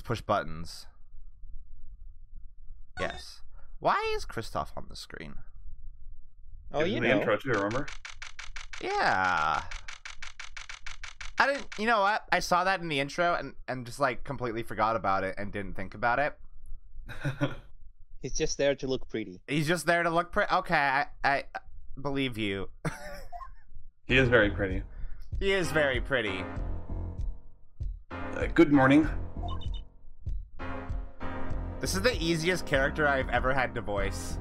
push buttons. Yes. Why is Kristoff on the screen? Oh, you know. The intro too, remember? Yeah. I didn't, you know what? I saw that in the intro and just like completely forgot about it and didn't think about it. He's just there to look pretty. He's just there to look pretty. Okay, I believe you. He is very pretty. He is very pretty. Good morning. This is the easiest character I've ever had to voice.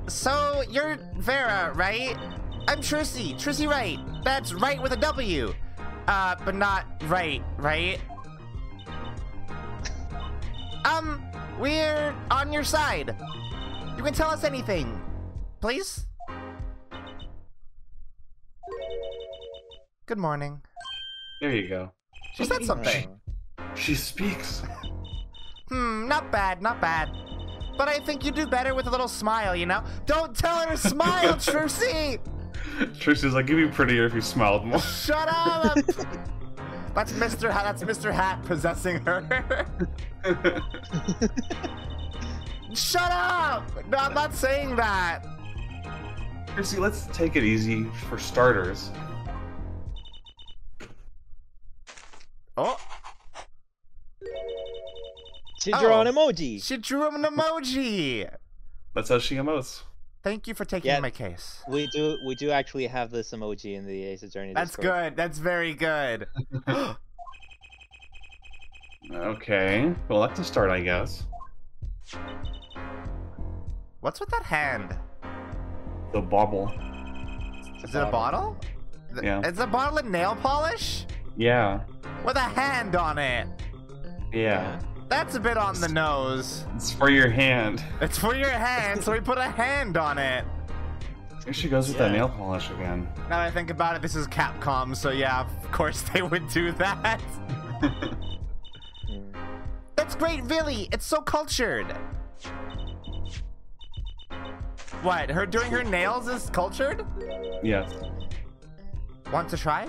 So, you're Vera, right? I'm Trissy. Trissy Wright. That's right with a W. But not right, right? We're on your side. You can tell us anything. Please? Good morning. There you go. She said something. She speaks. Not bad, not bad. But I think you do better with a little smile, you know? Don't tell her to smile, Trissy! Trissy's like, you'd be prettier if you smiled more. Shut up! That's Mr. Hat possessing her. Shut up! No, I'm not saying that. Trissy, let's take it easy for starters. Oh. She drew an emoji. She drew an emoji. That's how she emotes. Thank you for taking my case. We do actually have this emoji in the Ace Attorney That's Discord. good. That's very good. Okay. Well, that's a start, I guess. What's with that hand? The bauble. Is it a bottle? Yeah. It's a bottle of nail polish? Yeah. With a hand on it. Yeah. That's a bit on the nose. It's for your hand. It's for your hand, so we put a hand on it. Here she goes with that nail polish again. Now that I think about it, this is Capcom, so yeah, of course they would do that. That's great, really. It's so cultured. What? Her doing her nails is cultured? Yes. Want to try?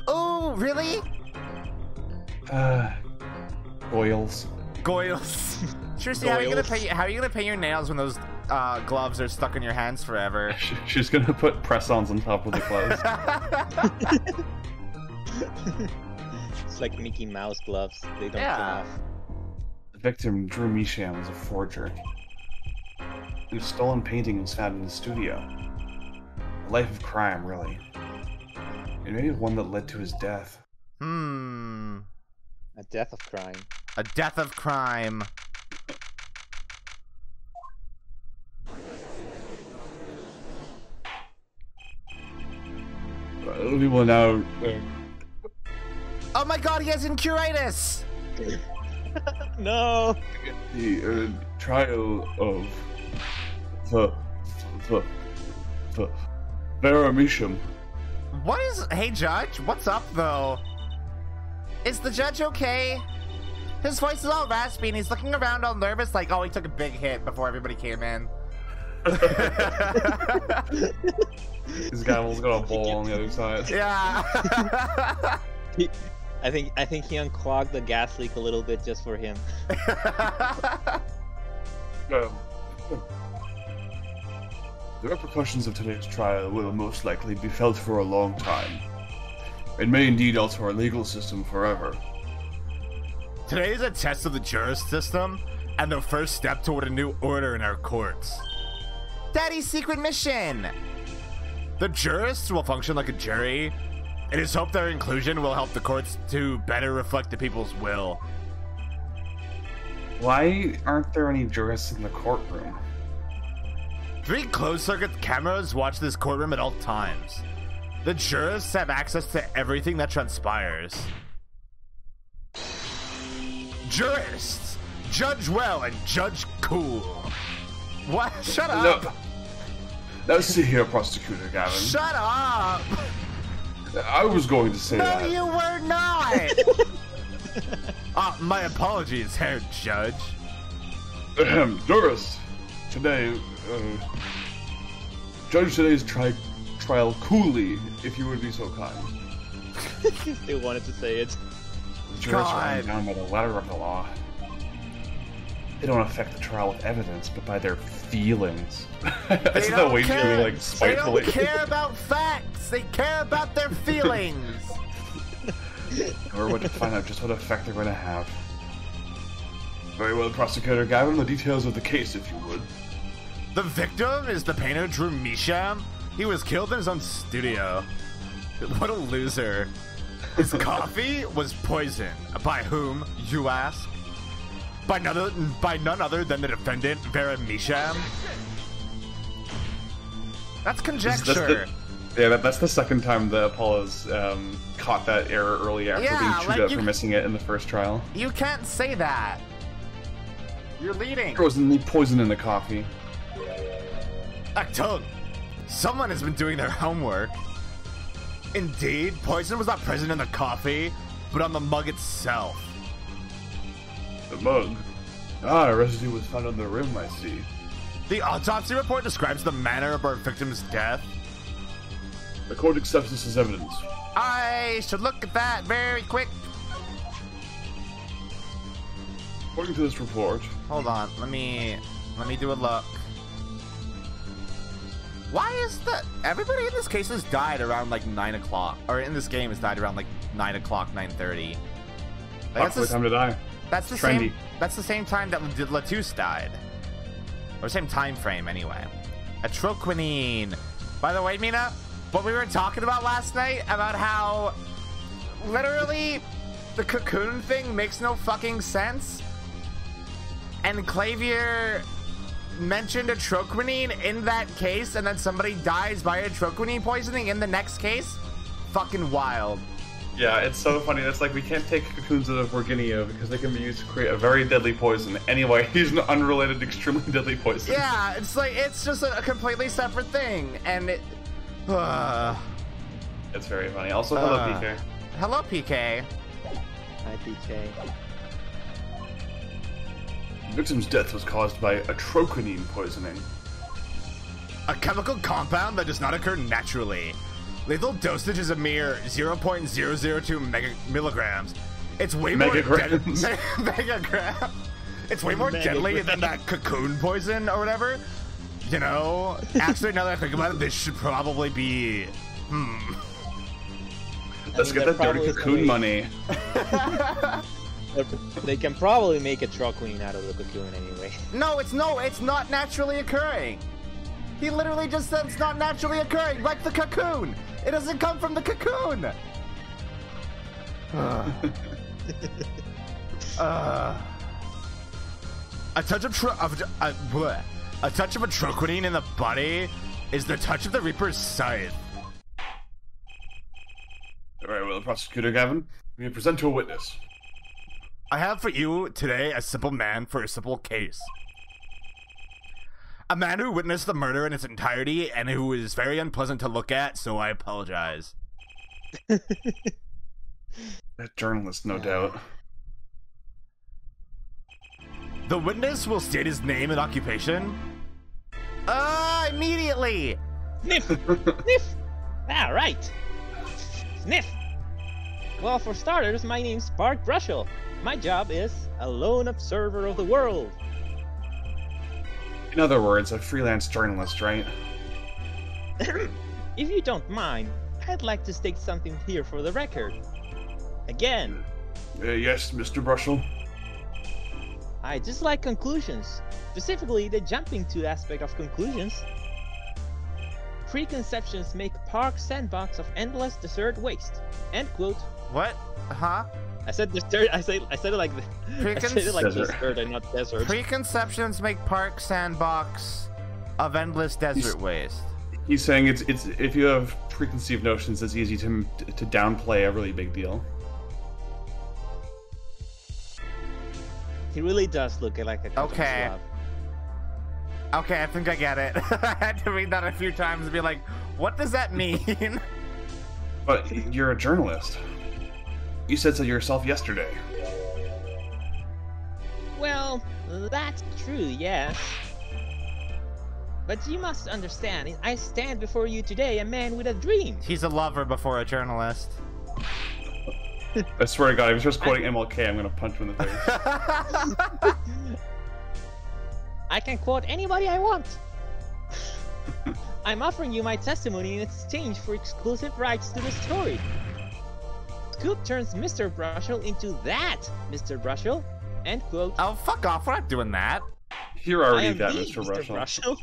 Oh, really? Oils. Goils. Trissy, how are you gonna paint your nails when those gloves are stuck in your hands forever? She's gonna put press-ons on top of the clothes. It's like Mickey Mouse gloves. They don't come off. The victim, Drew Misham, was a forger. His stolen painting was found in the studio. A life of crime, really. And maybe one that led to his death. A death of crime. A death of crime. People now. Oh my god, he has incuritis! No! The trial of the Vera Misham. What is... Hey, Judge, what's up, though? Is the judge okay? His voice is all raspy and he's looking around all nervous like, oh, he took a big hit before everybody came in. This guy almost got a bowl on the other side. Yeah. I think he unclogged the gas leak a little bit just for him. The repercussions of today's trial will most likely be felt for a long time. It may indeed alter our legal system forever. Today is a test of the jurist system and the first step toward a new order in our courts. Daddy's secret mission! The jurists will function like a jury. It is hoped their inclusion will help the courts to better reflect the people's will. Why aren't there any jurists in the courtroom? 3 closed-circuit cameras watch this courtroom at all times. The jurists have access to everything that transpires. Jurists! Judge well and judge cool. What? Shut up! No. Now see here, Prosecutor Gavin. Shut up! I was going to say that. No, you were not! My apologies, Herr Judge. Jurist, today, judge today's trial coolly, if you would be so kind. They wanted to say it. The jurors are bound by the letter of the law. They don't affect the trial with evidence, but by their feelings. That's the way you like spitefully. They don't care about facts. They care about their feelings. Or what to find out just what effect they're going to have. Very well, Prosecutor Gavin, the details of the case, if you would. The victim is the painter Drew Misham. He was killed in his own studio. What a loser. His coffee was poisoned. By whom, you ask? By none other than the defendant, Vera Misham. That's conjecture. That's the second time the Apollo's caught that error early after being chewed out for missing it in the first trial. You can't say that. You're leading. There wasn't any poison in the coffee. Acton, someone has been doing their homework. Indeed, poison was not present in the coffee, but on the mug itself. The mug? Ah, residue was found on the rim, I see. The autopsy report describes the manner of our victim's death. The court accepts this as evidence. I should look at that very quick. According to this report... Hold on, let me do a look. Why is that? Everybody in this case has died around like 9 o'clock. Or in this game has died around like 9 o'clock, 9:30. That's the time to die. That's the trendy. That's the same time that Latouche died. Or same time frame anyway. Atroquinine. By the way, Mina, what we were talking about last night about how literally the cocoon thing makes no fucking sense. And Clavier mentioned atroquinine in that case, and then somebody dies by atroquinine poisoning in the next case? Fucking wild. Yeah, it's so funny. It's like we can't take cocoons out of Virginia because they can be used to create a very deadly poison. Anyway, he's an unrelated, extremely deadly poison. Yeah, it's like, it's just a completely separate thing, and it... It's very funny. Also, hello, PK. Hello, PK. Hi, PK. The victim's death was caused by atroquinine poisoning. A chemical compound that does not occur naturally. Lethal dosage is a mere 0.002 milligrams. It's way more megagram. It's way more deadly than that cocoon poison or whatever. You know, actually, now that I think about it, this should probably be. Let's get that dirty cocoon money. They can probably make a atroquinine out of the cocoon anyway. No, it's not naturally occurring. He literally just said it's not naturally occurring, like the cocoon. It doesn't come from the cocoon. A touch of atroquinine in the body is the touch of the Reaper's scythe. Very well, Prosecutor Gavin. We may present to a witness. I have for you today a simple man for a simple case. A man who witnessed the murder in its entirety and who is very unpleasant to look at, so I apologize. That journalist, no doubt. The witness will state his name and occupation. Immediately! Sniff! Sniff! Ah, right! Sniff! Well, for starters, my name's Spark Brushel. My job is a lone observer of the world. In other words, a freelance journalist, right? If you don't mind, I'd like to state something here for the record. Again. Yes, Mr. Brushel. I dislike conclusions, specifically the jumping to aspect of conclusions. Preconceptions make park sandbox of endless desert waste. End quote. What? Huh? I said desert. I said it like desert and not desert. Preconceptions make park sandbox of endless desert waste. He's saying it's if you have preconceived notions, it's easy to downplay a really big deal. He really does look like a okay. Okay, I think I get it. I had to read that a few times and be like, what does that mean? But you're a journalist. You said so yourself yesterday. Well, that's true, yes. But you must understand, I stand before you today a man with a dream. He's a lover before a journalist. I swear to God, if he starts quoting MLK, I'm gonna punch him in the face. I can quote anybody I want. I'm offering you my testimony in exchange for exclusive rights to the story. Scoop turns Mr. Brushel into that Mr. Brushel. End quote. Oh, fuck off. We're not doing that. You're already I am that, the Mr. Brushel.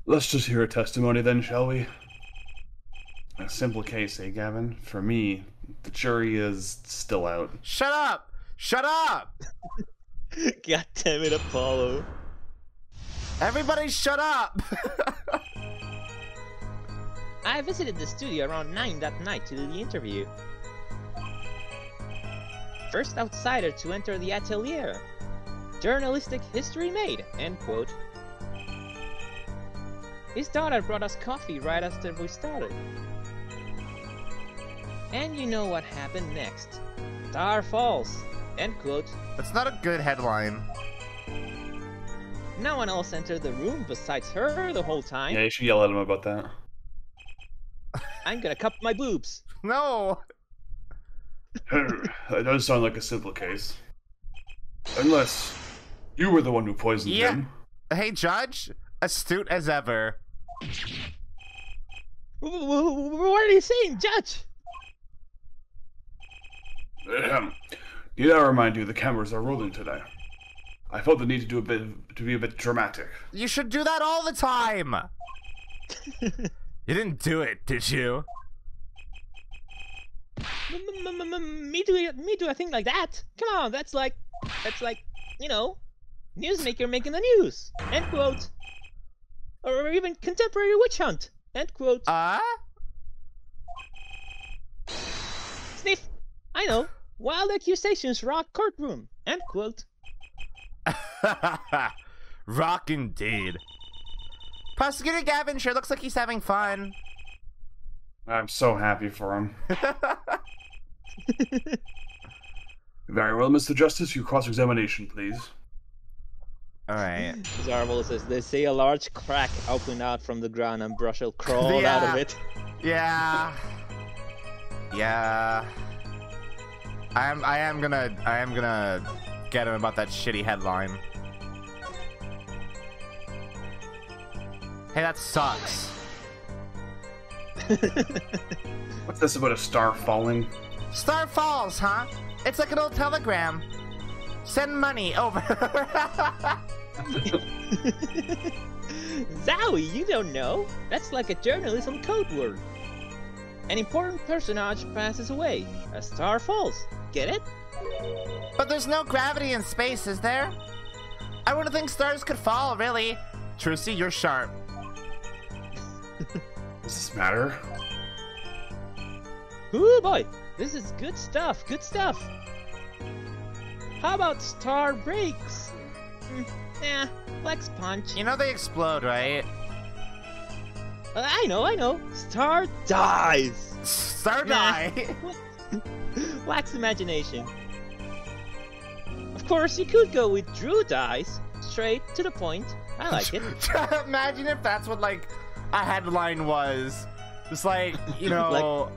Let's just hear a testimony then, shall we? A simple case, eh, Gavin? For me, the jury is still out. Shut up! Shut up! God damn it, Apollo. Everybody shut up! I visited the studio around 9 that night to do the interview. First outsider to enter the atelier. Journalistic history made, end quote. His daughter brought us coffee right after we started. And you know what happened next. Star falls, end quote. That's not a good headline. No one else entered the room besides her the whole time. Yeah, you should yell at him about that. I'm gonna cup my boobs. No! That does sound like a simple case. Unless you were the one who poisoned him. Hey, Judge. Astute as ever. What are you saying, Judge? Need I remind you the cameras are rolling today? I felt the need to be a bit dramatic. You should do that all the time! You didn't do it, did you? Me do a thing like that? Come on, that's like, you know, newsmaker making the news. End quote. Or even contemporary witch hunt. End quote. Sniff. I know. Wild accusations rock courtroom. End quote. Rock indeed. Prosecutor Gavin sure looks like he's having fun. I'm so happy for him. Very well, Mr. Justice, your cross-examination, please. Alright. Zarvel says, they say a large crack opened out from the ground and Brushel crawled out of it. Yeah. Yeah. I am gonna get him about that shitty headline. Hey, that sucks. What's this about a star falling? Star falls, huh? It's like an old telegram. Send money over. Zowie, you don't know? That's like a journalism code word. An important personage passes away. A star falls. Get it? But there's no gravity in space, is there? I wouldn't think stars could fall, really. Trucy, you're sharp. Does this matter? Ooh boy, this is good stuff, good stuff. How about star breaks? Yeah, flex punch. You know they explode, right? I know. Star dies. Star Nah. die. Wax imagination. Of course, you could go with Drew dies. Straight to the point. I like it. Imagine if that's what, like, a headline was. Just like, you know...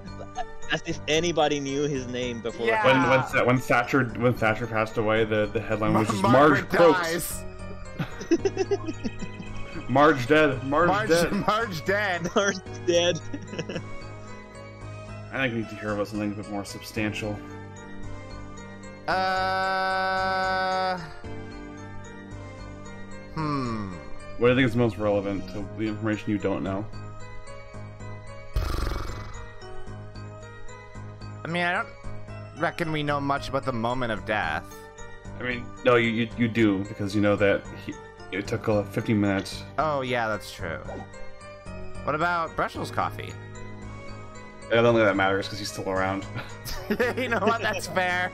As if anybody knew his name before. Yeah. When Thatcher passed away, the headline was just Marge croaks. Marge dead. Marge dead. Marge dead. Marge dead. I think we need to hear about something a bit more substantial. What do you think is most relevant to the information you don't know? I mean, I don't reckon we know much about the moment of death. I mean, no, you do, because you know that it took 15 minutes. Oh, yeah, that's true. What about Brushel's coffee? I don't think that matters, because he's still around. You know what? That's fair.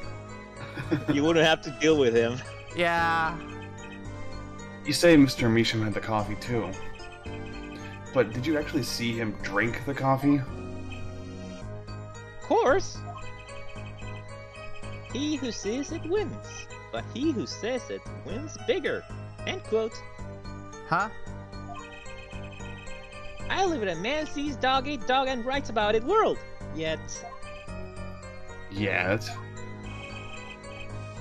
You wouldn't have to deal with him. Yeah. You say Mr. Measham had the coffee, too. But did you actually see him drink the coffee? Of course. He who sees it wins, but he who says it wins bigger. End quote. Huh? I live in a man sees dog eat dog and writes about it world. Yet, Yet.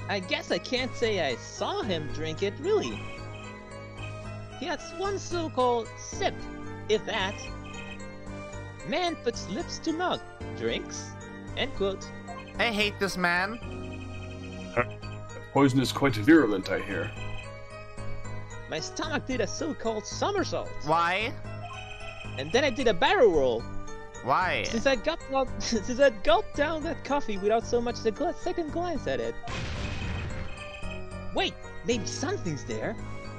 I guess I can't say I saw him drink it, really. He had one so-called sip, if that. Man puts lips to mouth, drinks, end quote. I hate this man. Poison is quite virulent, I hear. My stomach did a so-called somersault. Why? And then I did a barrel roll. Why? Since I gulped down that coffee without so much as a second glance at it. Wait, maybe something's there.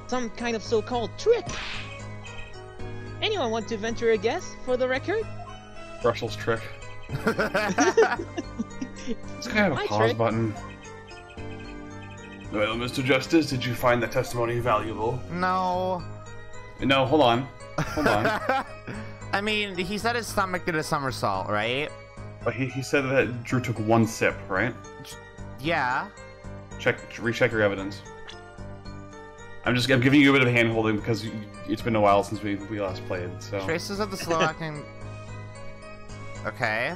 Some kind of so-called trick. Anyone want to venture a guess, for the record? Brushel's trick. This guy have a My pause trick. button. Well, Mr. Justice, did you find that testimony valuable? No. No, hold on. Hold on. I mean, he said his stomach did a somersault, right? But he said that Drew took one sip, right? Yeah. Recheck your evidence. I'm giving you a bit of hand holding because it's been a while since we last played, so. Traces of the slow acting. Okay.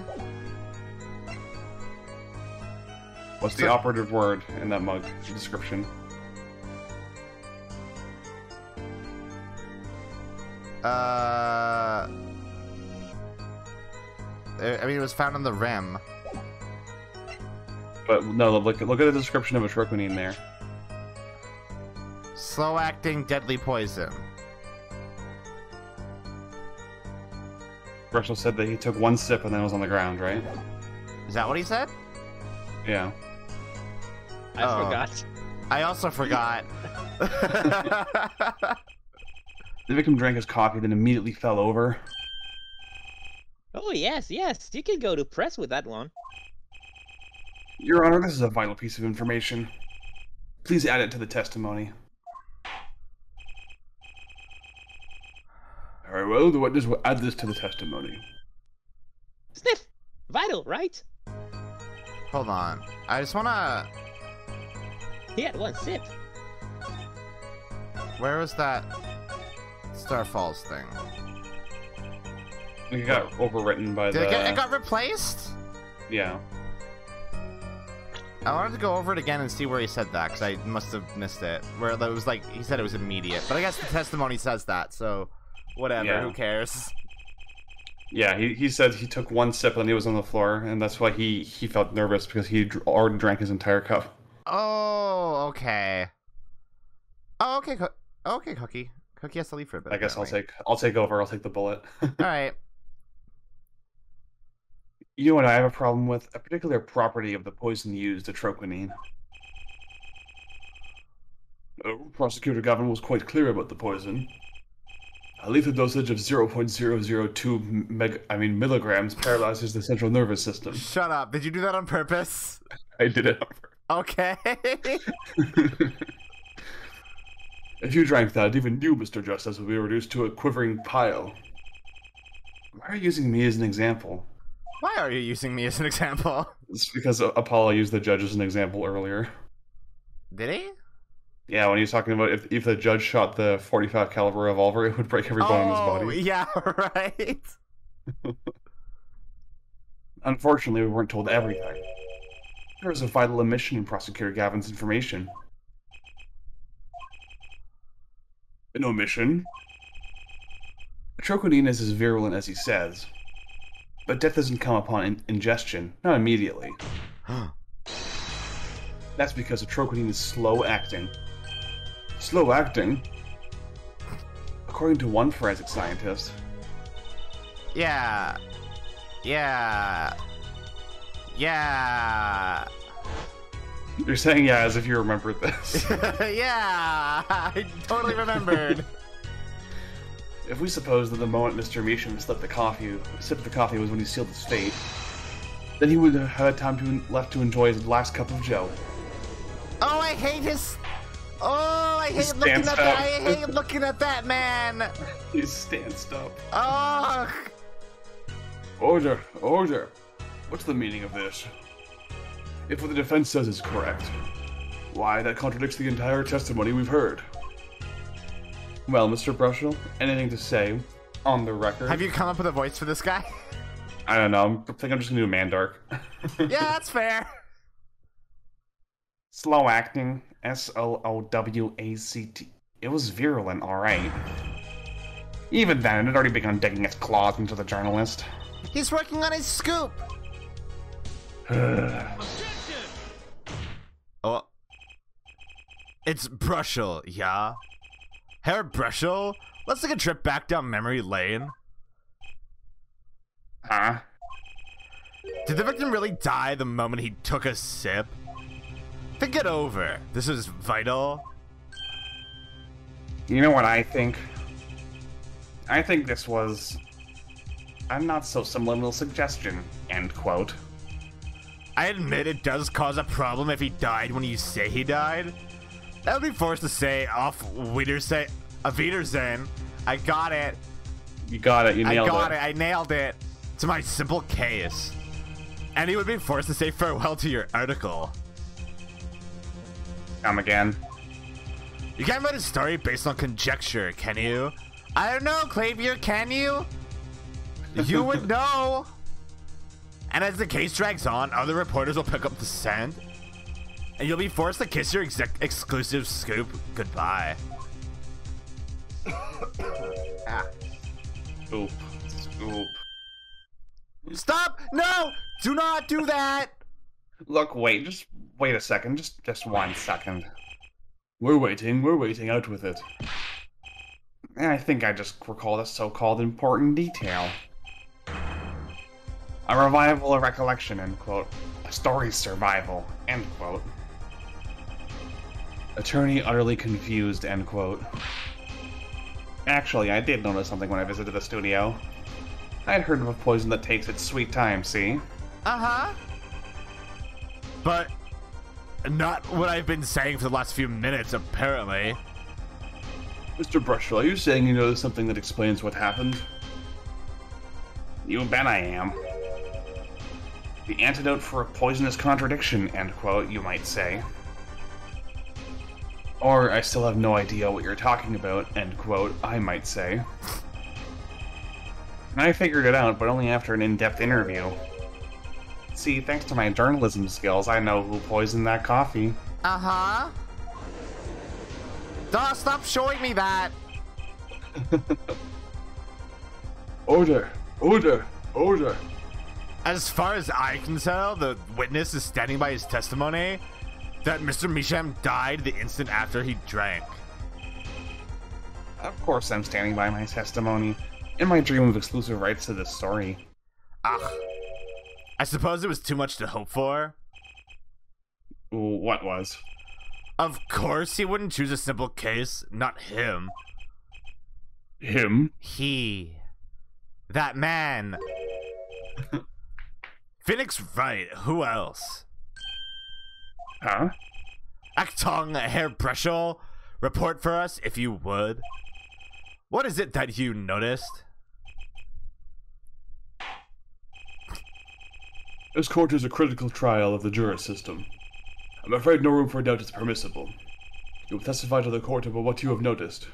What's the operative word in that mug description? I mean, it was found on the rim. But no, look at the description of a troponine there. Slow acting deadly poison. Brushel said that he took one sip and then it was on the ground, right? Is that what he said? Yeah. I forgot. I also forgot. The victim drank his coffee, then immediately fell over. Oh yes, yes, you can go to press with that one. Your Honor, this is a vital piece of information. Please add it to the testimony. Very well, the witness will add this to the testimony. Sniff! Vital, right? Hold on. I just wanna... He had one sip. Where was that Star Falls thing? It got overwritten by It got replaced? Yeah. I wanted to go over it again and see where he said that, because I must have missed it. Where it was like, he said it was immediate. But I guess the testimony says that, so whatever, Yeah. who cares? Yeah, he said he took one sip and he was on the floor, and that's why he felt nervous, because he already drank his entire cup. Oh, okay. Oh, okay, okay, Cookie. Cookie has to leave for a bit. I guess apparently. I'll take over. I'll take the bullet. Alright. You know what I have a problem with? A particular property of the poison used, the troponine. Prosecutor Gavin was quite clear about the poison. A lethal dosage of 0.002 milligrams paralyzes the central nervous system. Shut up. Did you do that on purpose? I did it. Okay. If you drank that, even you, Mr. Justice, would be reduced to a quivering pile. Why are you using me as an example? Why are you using me as an example? It's because Apollo used the judge as an example earlier. Did he? Yeah, when he was talking about if the judge shot the .45 caliber revolver, it would break every bone in his body. Yeah, right. Unfortunately, we weren't told everything. There was a vital omission in Prosecutor Gavin's information. An omission? Troponine is as virulent as he says. But death doesn't come upon ingestion, not immediately. That's because the troponine is slow-acting. Slow-acting? According to one forensic scientist. Yeah. Yeah. Yeah. You're saying yeah as if you remembered this. Yeah. I totally remembered. If we suppose that the moment Mr. Measham sipped the coffee was when he sealed his fate, then he would have had time left to enjoy his last cup of joe. Oh, I hate his... Oh, I hate looking at that. I hate looking at that man. He's stanced up. Oh. Order, order. What's the meaning of this? If what the defense says is correct, why, that contradicts the entire testimony we've heard. Well, Mr. Brushel, anything to say on the record? Have you come up with a voice for this guy? I don't know. I think I'm just gonna do Mandark. Yeah, that's fair. Slow acting. SLOWACT. It was virulent, alright. Even then, it had already begun digging its claws into the journalist. He's working on his scoop. Oh. It's Brushel, yeah? Herr Brushel? Let's take a trip back down memory lane. Huh? Did the victim really die the moment he took a sip? Think it over. This is vital. You know what I think? I think this was a not-so-subliminal suggestion, end quote. I admit it does cause a problem if he died when you say he died. That would be forced to say off Wiedersehen. I got it. You got it, you nailed it. I nailed it. To my simple case. And he would be forced to say farewell to your article. Come again. You can't write a story based on conjecture, can you? I don't know, Clavier, can you? You would know. And as the case drags on, other reporters will pick up the scent. And you'll be forced to kiss your exclusive scoop goodbye. Scoop. Scoop. Stop! No! Do not do that! Look, just wait a second. Just 1 second. We're waiting, out with it. I think I just recall a so-called important detail. A revival of recollection, end quote. A story's survival, end quote. Attorney utterly confused, end quote. Actually, I did notice something when I visited the studio. I'd heard of a poison that takes its sweet time, see? Uh-huh. But not what I've been saying for the last few minutes, apparently. Mr. Brushel, are you saying you noticed something that explains what happened? You bet I am. The antidote for a poisonous contradiction, end quote, you might say. Or, I still have no idea what you're talking about, end quote, I might say. And I figured it out, but only after an in-depth interview. See, thanks to my journalism skills, I know who poisoned that coffee. Uh-huh. Duh, stop showing me that! Order! Order! Order! As far as I can tell, the witness is standing by his testimony that Mr. Misham died the instant after he drank. Of course I'm standing by my testimony. In my dream of exclusive rights to this story. Ugh. I suppose it was too much to hope for. What was? Of course he wouldn't choose a simple case, not him. Him? He. That man. Phoenix right, who else? Huh? Achtung, Herr Brushel, report for us if you would. What is it that you noticed? This court is a critical trial of the jury system. I'm afraid no room for doubt is permissible. You will testify to the court about what you have noticed.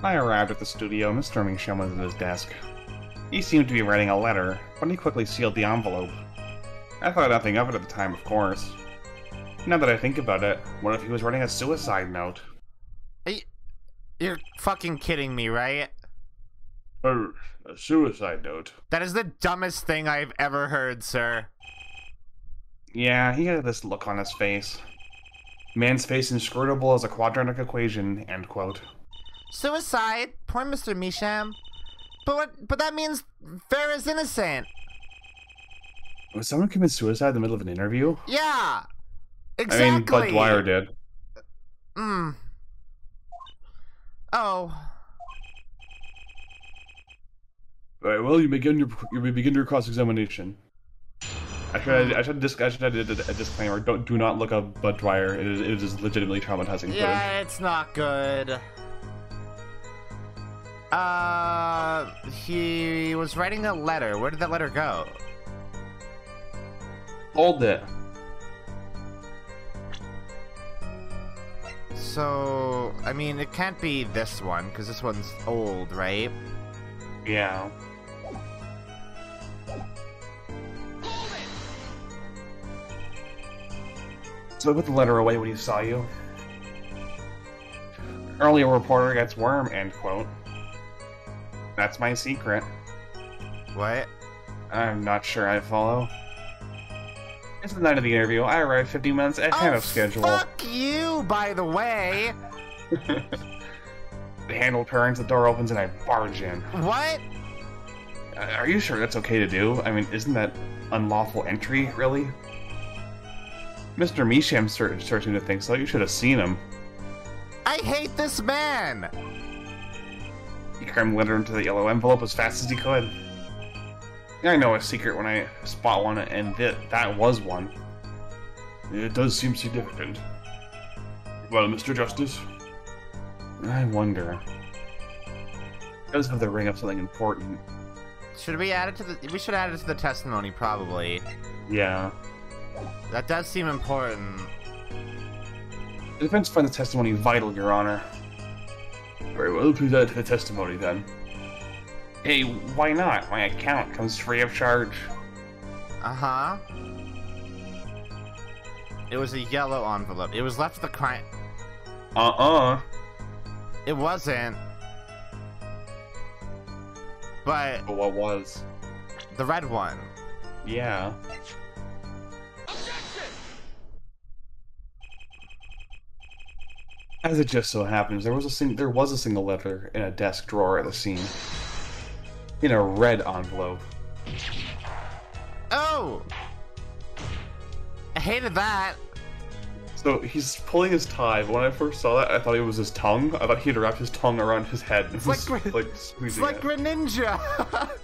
I arrived at the studio. Mr. Misham was at his desk. He seemed to be writing a letter, but he quickly sealed the envelope. I thought nothing of it at the time, of course. Now that I think about it, what if he was writing a suicide note? You're fucking kidding me, right? A suicide note? That is the dumbest thing I've ever heard, sir. Yeah, he had this look on his face. Man's face inscrutable as a quadratic equation, end quote. Suicide? Poor Mr. Misham. But that means Farrah's innocent. Would someone commit suicide in the middle of an interview? Yeah! Exactly! I mean, Bud Dwyer did. Oh. Alright, well, you may begin your cross-examination. I should have a disclaimer. Do not look up Bud Dwyer. It is legitimately traumatizing. Yeah, it's not good. He was writing a letter. Where did that letter go? Hold it. So, I mean, it can't be this one, because this one's old, right? Yeah. So I put the letter away when he saw you. Earlier reporter gets worm, end quote. That's my secret. What? I'm not sure I follow. It's the night of the interview. I arrived 50 minutes ahead of schedule. Fuck you, by the way! The handle turns, the door opens, and I barge in. What? Are you sure that's okay to do? I mean, isn't that unlawful entry, really? Mr. Misham's certain to think so. You should have seen him. I hate this man! He crammed the letter into the yellow envelope as fast as he could. I know a secret when I spot one, and that was one. It does seem significant. Well, Mr. Justice? I wonder. It does have the ring of something important. Should we add it to the... We should add it to the testimony, probably. Yeah. That does seem important. The defense finds the testimony vital, Your Honor. Very well, please add to the testimony, then. Hey, why not? My account comes free of charge. Uh-huh. It was a yellow envelope. It was left at the crime... It wasn't. But... But what was? The red one. Yeah. As it just so happens, there was a single letter in a desk drawer at the scene. In a red envelope. Oh! I hated that. So he's pulling his tie, but when I first saw that, I thought it was his tongue. I thought he'd wrapped his tongue around his head. And It's like squeezing It's like it. Greninja!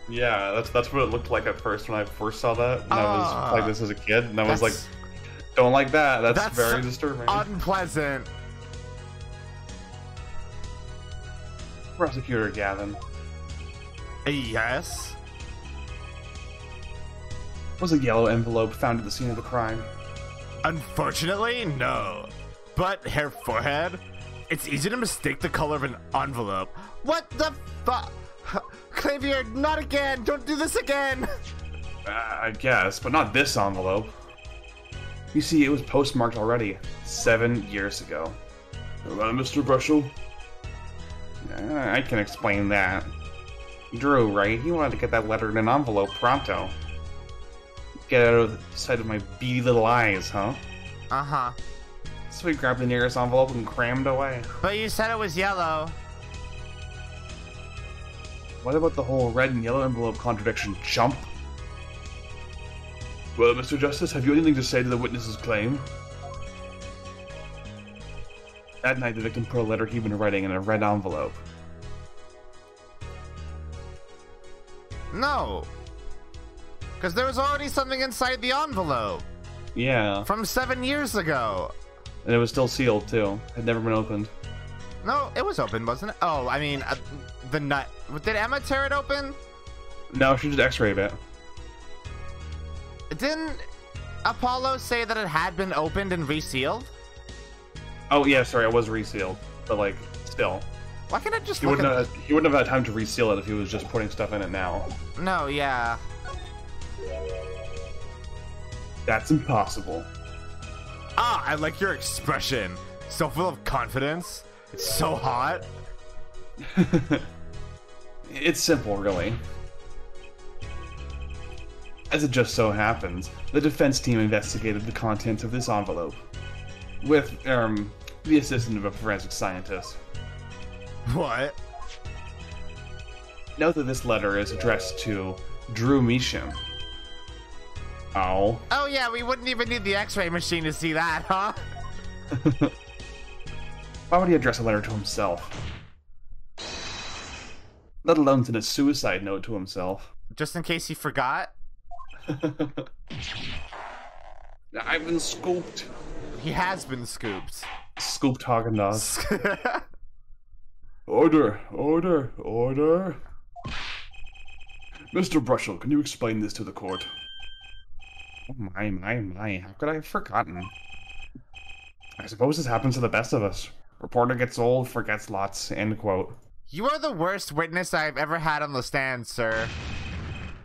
Yeah, that's what it looked like at first when I first saw that. And I was like this as a kid, and I was like, That's don't like that. That's very disturbing. unpleasant. Prosecutor Gavin. Yes? Was a yellow envelope found at the scene of the crime? Unfortunately, no. But, Hair Forehead, it's easy to mistake the color of an envelope. What the fuck? Clavier, not again! Don't do this again! I guess, but not this envelope. You see, it was postmarked already, 7 years ago. Well, Mr. Brushel? I can explain that. Drew, right? He wanted to get that letter in an envelope pronto. Get out of the sight of my beady little eyes, huh? Uh-huh. So he grabbed the nearest envelope and crammed away. But you said it was yellow. What about the whole red and yellow envelope contradiction, chump? Well, Mr. Justice, have you anything to say to the witness's claim? That night, the victim put a letter he'd been writing in a red envelope. No. Because there was already something inside the envelope. Yeah. From 7 years ago. And it was still sealed, too. It had never been opened. No, it was open, wasn't it? Oh, I mean, the nut. Did Emma tear it open? No, she just x-rayed it. Didn't Apollo say that it had been opened and resealed? Oh, yeah, sorry, it was resealed. But, like, still. Why can't I just He look wouldn't, at... he wouldn't have had time to reseal it if he was just putting stuff in it now. No, yeah. That's impossible. Ah, I like your expression. So full of confidence. It's so hot. It's simple, really. As it just so happens, the defense team investigated the contents of this envelope. With, the assistance of a forensic scientist. What? Note that this letter is addressed to Drew Measham. Oh. Oh yeah, we wouldn't even need the x-ray machine to see that, huh? Why would he address a letter to himself? Let alone send a suicide note to himself. Just in case he forgot? I've been scooped. He has been scooped. Scooped Haagen-Dazs. Order, order, order. Mr. Brushel, can you explain this to the court? Oh my, how could I have forgotten? I suppose this happens to the best of us. Reporter gets old, forgets lots, end quote. You are the worst witness I've ever had on the stand, sir.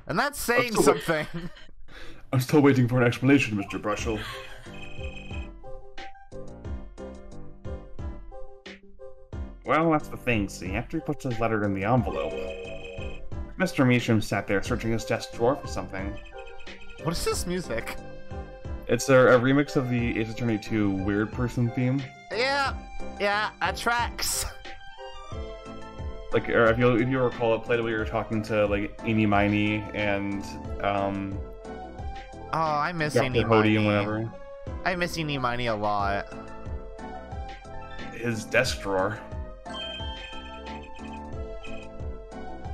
And that's saying something. I'm still waiting for an explanation, Mr. Brushel. Well, that's the thing, see, after he puts his letter in the envelope, Mr. Measham sat there searching his desk drawer for something. What is this music? It's a remix of the Ace Attorney 2 Weird Person theme. Yeah, that tracks. Like, if you recall, it played when you were talking to, like, Eenie Miney and, Oh, I miss Dr. Eenie Hody Miney. and whatever. I miss Eenie Miney a lot. His desk drawer.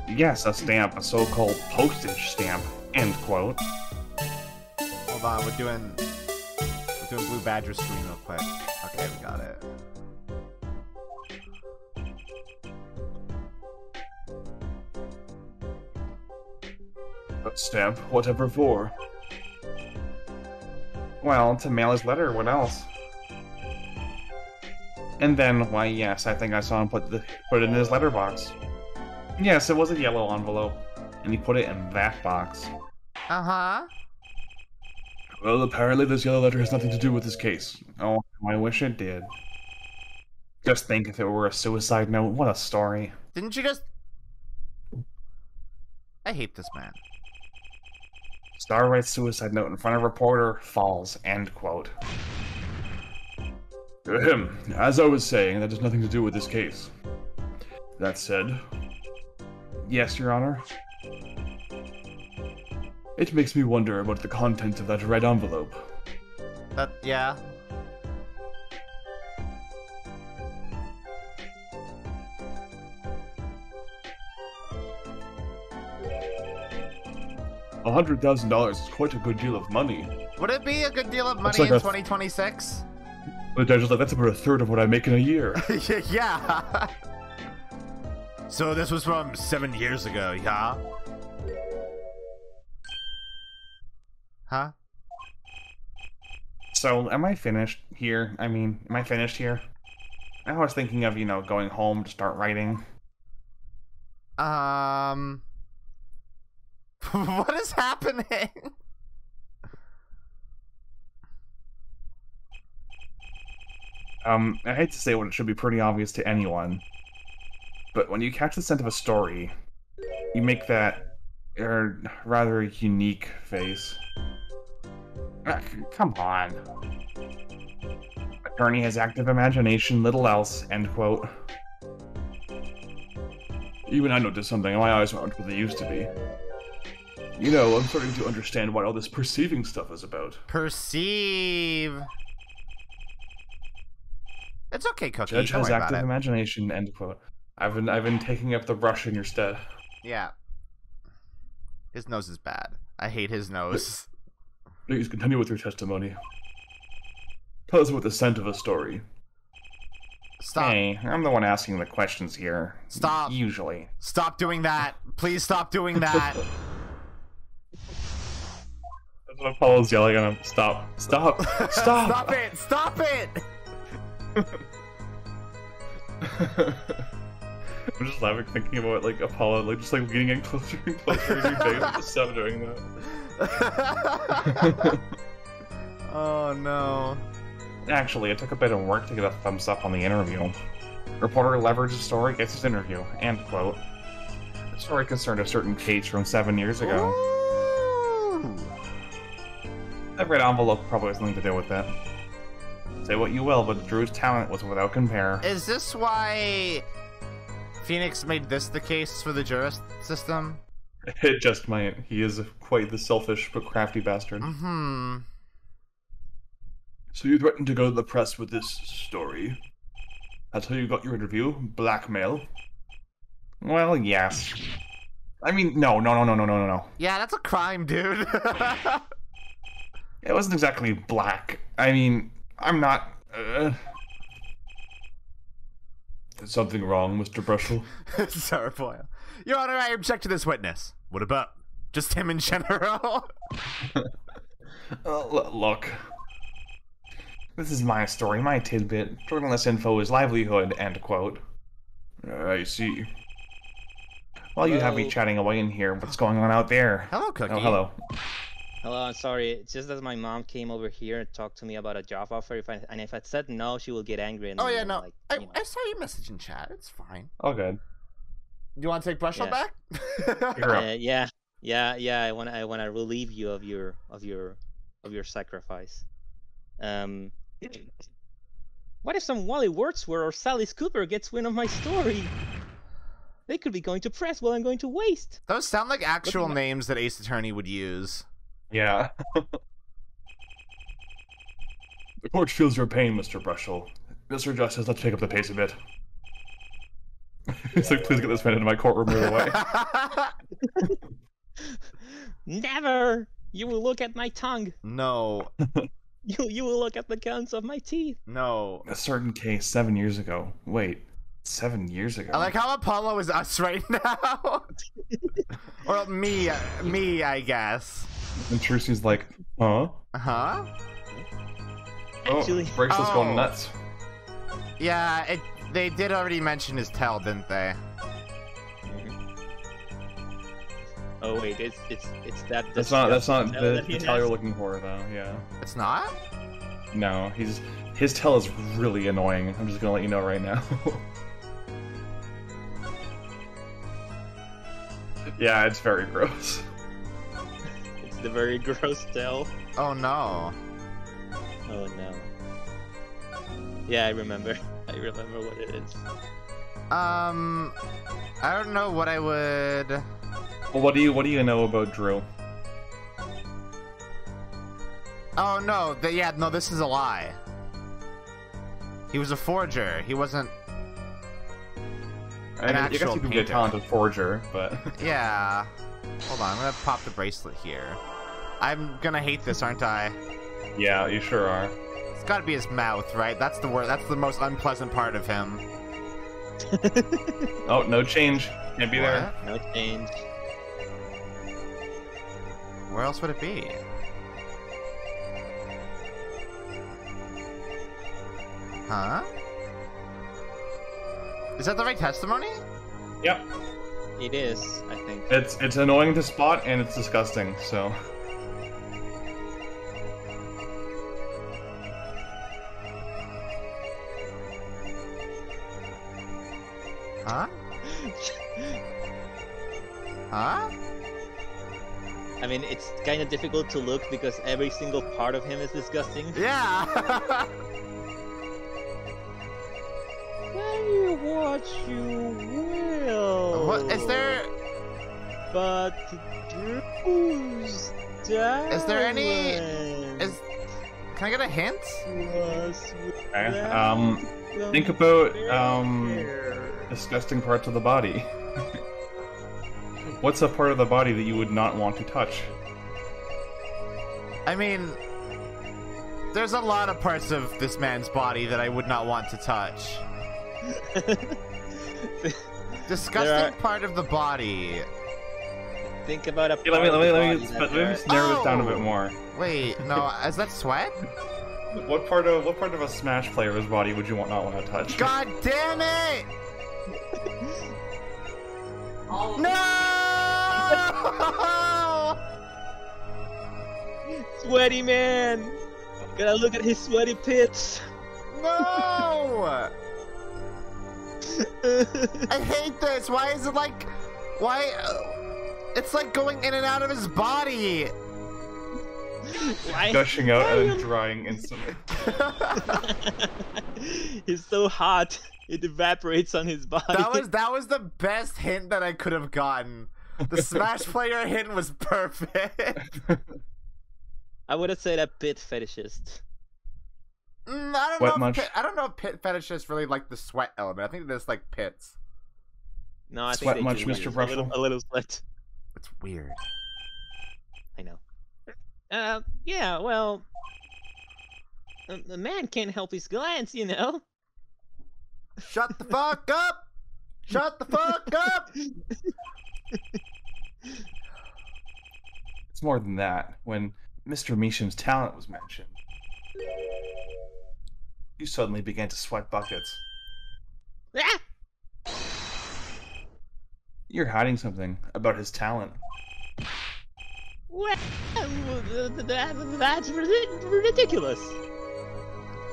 Yes, a stamp, a so-called postage stamp, end quote. Hold on, we're doing Blue Badger screen real quick. Okay, we got it. A stamp, whatever for? Well, to mail his letter, what else? And then, why yes, I think I saw him put it in his letterbox. Yes, it was a yellow envelope, and he put it in that box. Uh-huh. Well, apparently this yellow letter has nothing to do with this case. Oh, I wish it did. Just think if it were a suicide note, what a story. Didn't you just... I hate this man. Star writes suicide note in front of reporter, falls, end quote. Ahem. As I was saying, that has nothing to do with this case. That said, Yes, Your Honor? it makes me wonder about the content of that red envelope. Yeah. $100,000 is quite a good deal of money. Would it be a good deal of money like in a- 2026? The judge is like, that's about a third of what I make in a year. Yeah. So this was from 7 years ago, yeah? Huh? So, am I finished here? I mean, am I finished here? I was thinking of, going home to start writing. What is happening? I hate to say what it should be pretty obvious to anyone, but when you catch the scent of a story, you make that rather unique face. Come on. Attorney has active imagination, little else, end quote. Even I noticed something. My eyes aren't what they used to be. You know, I'm starting to understand what all this perceiving stuff is about. Perceive. It's okay, Cookie. Judge Don't has worry about active it. imagination, end quote. I've been taking up the brush in your stead. Yeah. His nose is bad. I hate his nose. Please continue with your testimony. Tell us about the scent of a story. Stop. Hey, I'm the one asking the questions here. Stop. Usually. Stop doing that. Please stop doing that. That's what Apollo's yelling at him. Stop. Stop. Stop. Stop it. Stop it. I'm just laughing thinking about Apollo just getting in closer and closer every day. Just stop doing that. Oh no. Actually, it took a bit of work to get a thumbs up on the interview. Reporter leverages the story, gets his interview. End quote. The story concerned a certain case from 7 years ago. Ooh. That red envelope probably has nothing to do with that. Say what you will, but Drew's talent was without compare. Is this why Phoenix made this the case for the jurist system? It just might. He is quite the selfish but crafty bastard. Mm-hmm. So you threatened to go to the press with this story. That's how you got your interview? Blackmail? Well, yes. I mean, no. Yeah, that's a crime, dude. It wasn't exactly black. I mean, I'm not... Is something wrong, Mr. Brushel? Sorry, boy. Your Honor, I object to this witness. What about just him in general? Look. This is my story, my tidbit. Journalist info is livelihood, end quote. I see. While you have me chatting away in here, what's going on out there? Hello, Cookie. Oh, hello. Hello, I'm sorry. It's just that my mom came over here and talked to me about a job offer. If I said no, she will get angry. And Oh yeah, no. like, I saw your message in chat. It's fine. Oh, good. You want to take Brushel back? You're up. Yeah. I want to relieve you of your sacrifice. What if some Wally Wordsworth or Sally Scooper gets wind of my story? They could be going to press while I'm going to waste. Those sound like actual names that Ace Attorney would use. Yeah. The court feels your pain, Mr. Brushel. Mr. Justice, let's pick up the pace a bit. It's like, please get this man into my courtroom right away. Never! You will look at my tongue. No. You will look at the counts of my teeth. No. A certain case 7 years ago. Wait, 7 years ago? I like how Apollo is us right now. Or me, I guess. And Trucy's like, huh? Huh? Actually, Bracelet's going nuts. Yeah, they did already mention his tail, didn't they? oh wait, it's that. That's not the he tail has. you're looking for, though. Yeah. It's not? No, his tail is really annoying. I'm just gonna let you know right now. Yeah, it's very gross. It's the very gross tail. Oh no. Oh no. Yeah, I remember. I remember what it is. I don't know what I would. Well, what do you know about Drew? Oh no, no, this is a lie. He was a forger. He wasn't an I guess actual you could be a painter. talented forger, but Yeah. Hold on, I'm gonna pop the bracelet here. I'm gonna hate this, aren't I? yeah, you sure are. It's gotta be his mouth, right? That's the word. That's the most unpleasant part of him. Oh, no change. Can't be there. What? No change. Where else would it be? Huh? Is that the right testimony? Yep. It is, I think. It's annoying to spot and it's disgusting. So. Huh? Huh? I mean, it's kind of difficult to look because every single part of him is disgusting. Yeah. Very what you will. What is there? But Drew's talent Is there any? Can I get a hint? was Okay. Think about disgusting parts of the body. What's a part of the body that you would not want to touch? I mean, there's a lot of parts of this man's body that I would not want to touch. Disgusting part of the body. Think about a Okay, part let of the me body just that narrow this down a bit Oh! more. Wait, no, is that sweat? What part of a Smash player's body would you not want to touch? God damn it! No! Sweaty man! Gotta look at his sweaty pits! No! I hate this. Why is it like? Why? It's like going in and out of his body. Why? Gushing out and then drying instantly. He's so hot, it evaporates on his body. That was the best hint that I could have gotten. The Smash player hint was perfect. I would have said a pit fetishist. I Sweat don't know. much? I don't know if pit fetishists really like the sweat element. I think they just like pits. No, I Sweat think they much, do Mr. use Brushel? a little sweat. It's weird. I know. Yeah, well, the man can't help his glance, you know. Shut the fuck up! Shut the fuck up! It's more than that. When Mr. Meesham's talent was mentioned, suddenly began to sweat buckets. Ah! You're hiding something about his talent. Well, that's ridiculous.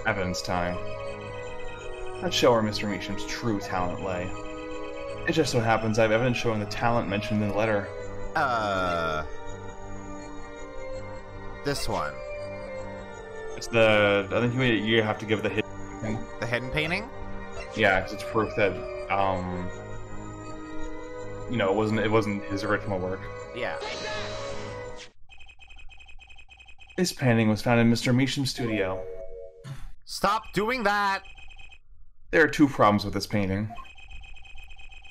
Evidence time. Let's show where Mr. Meacham's true talent lay. It just so happens I have evidence showing the talent mentioned in the letter. This one. It's the... I think you have to give the hidden thing. The hidden painting? Yeah, because it's proof that, you know, it wasn't his original work. Yeah. This painting was found in Mr. Meacham's studio. Stop doing that! There are two problems with this painting.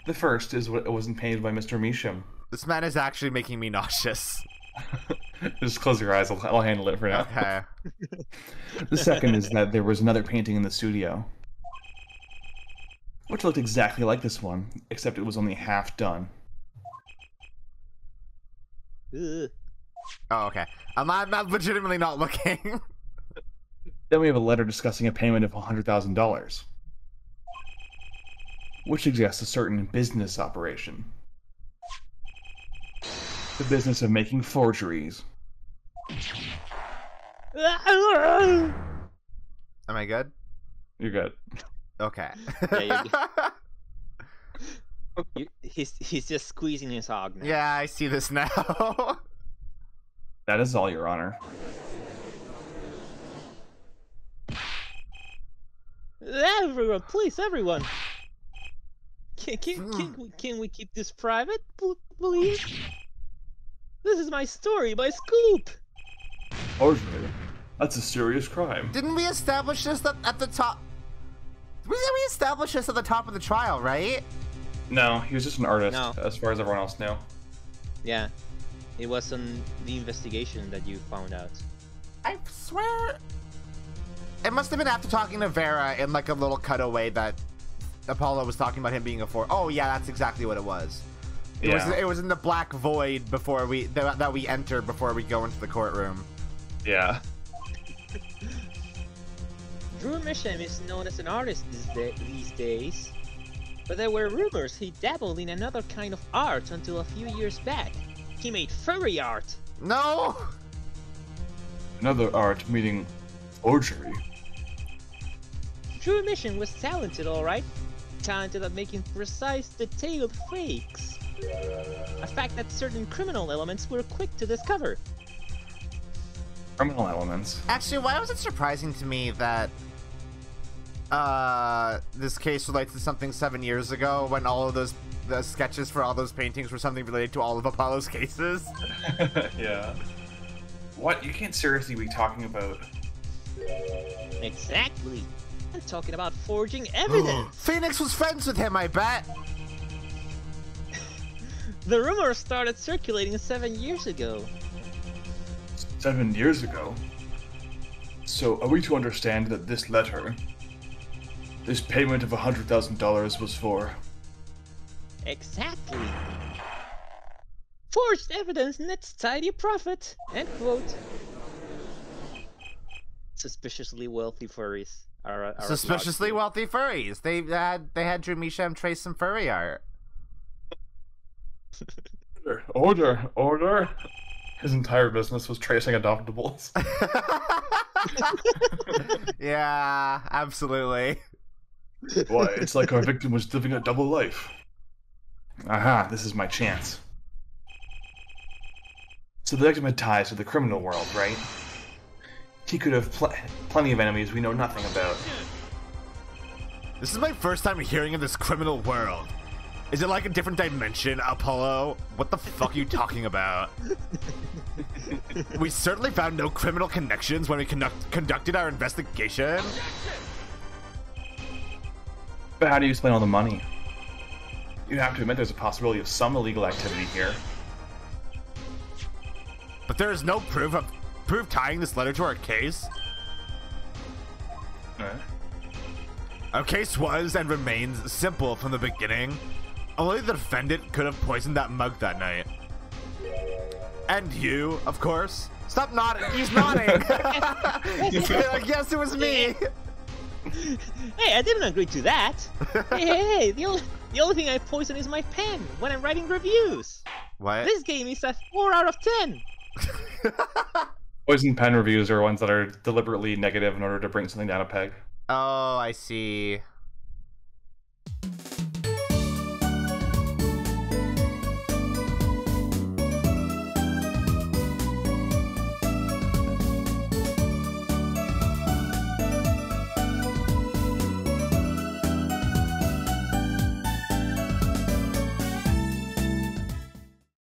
The first is it wasn't painted by Mr. Meacham. This man is actually making me nauseous. Just close your eyes, I'll handle it for now. Okay. The second is that there was another painting in the studio, which looked exactly like this one, except it was only half done. Ugh. Oh, okay. I'm not legitimately not looking. Then we have a letter discussing a payment of $100,000, which suggests a certain business operation. The business of making forgeries. Am I good? You're good. Okay. Yeah, he's just squeezing his hog now. Yeah, I see this now. That is all, Your Honor. Everyone, please, everyone. Can we keep this private, please? This is my story, my scoop. Forgery? That's a serious crime. Didn't we establish this at the top? We established this at the top of the trial, right? No, he was just an artist, No. as far as everyone else knew. Yeah, it was on the investigation that you found out. I swear... It must have been after talking to Vera in like a little cutaway that Apollo was talking about him being a Oh yeah, that's exactly what it was. It was in the black void before that we entered before we go into the courtroom. Yeah. Drew Misham is known as an artist these days, but there were rumors he dabbled in another kind of art until a few years back. He made furry art. No! Another art meaning forgery. Drew Misham was talented, alright. Talented at making precise, detailed fakes. A fact that certain criminal elements were quick to discover. Criminal elements. Actually, why was it surprising to me that this case relates to something 7 years ago when all of the sketches for all those paintings were something related to all of Apollo's cases? Yeah. What? You can't seriously be talking about... Exactly. I'm talking about forging evidence. Phoenix was friends with him, I bet. The rumor started circulating 7 years ago. 7 years ago? So are we to understand that this letter, this payment of $100,000 was for... Exactly. Forged evidence nets tidy profit. End quote. Suspiciously wealthy furries are Suspiciously wealthy furries. They had Drew Misham trace some furry art. Order! His entire business was tracing adoptables. Yeah, absolutely. Why, it's like our victim was living a double life. Aha, this is my chance. So the victim had ties to the criminal world, right? He could have plenty of enemies we know nothing about. This is my first time hearing of this criminal world. Is it like a different dimension, Apollo? What the fuck are you talking about? We certainly found no criminal connections when we conducted our investigation. But how do you explain all the money? You have to admit there's a possibility of some illegal activity here. But there is no proof tying this letter to our case. Our case was and remains simple from the beginning. Only the defendant could have poisoned that mug that night. And you, of course. Stop nodding. He's nodding. Yes, it was me. Hey, I didn't agree to that. Hey, the only thing I poison is my pen when I'm writing reviews. What? This game is a 4 out of 10. Poison pen reviews are ones that are deliberately negative in order to bring something down a peg. Oh, I see.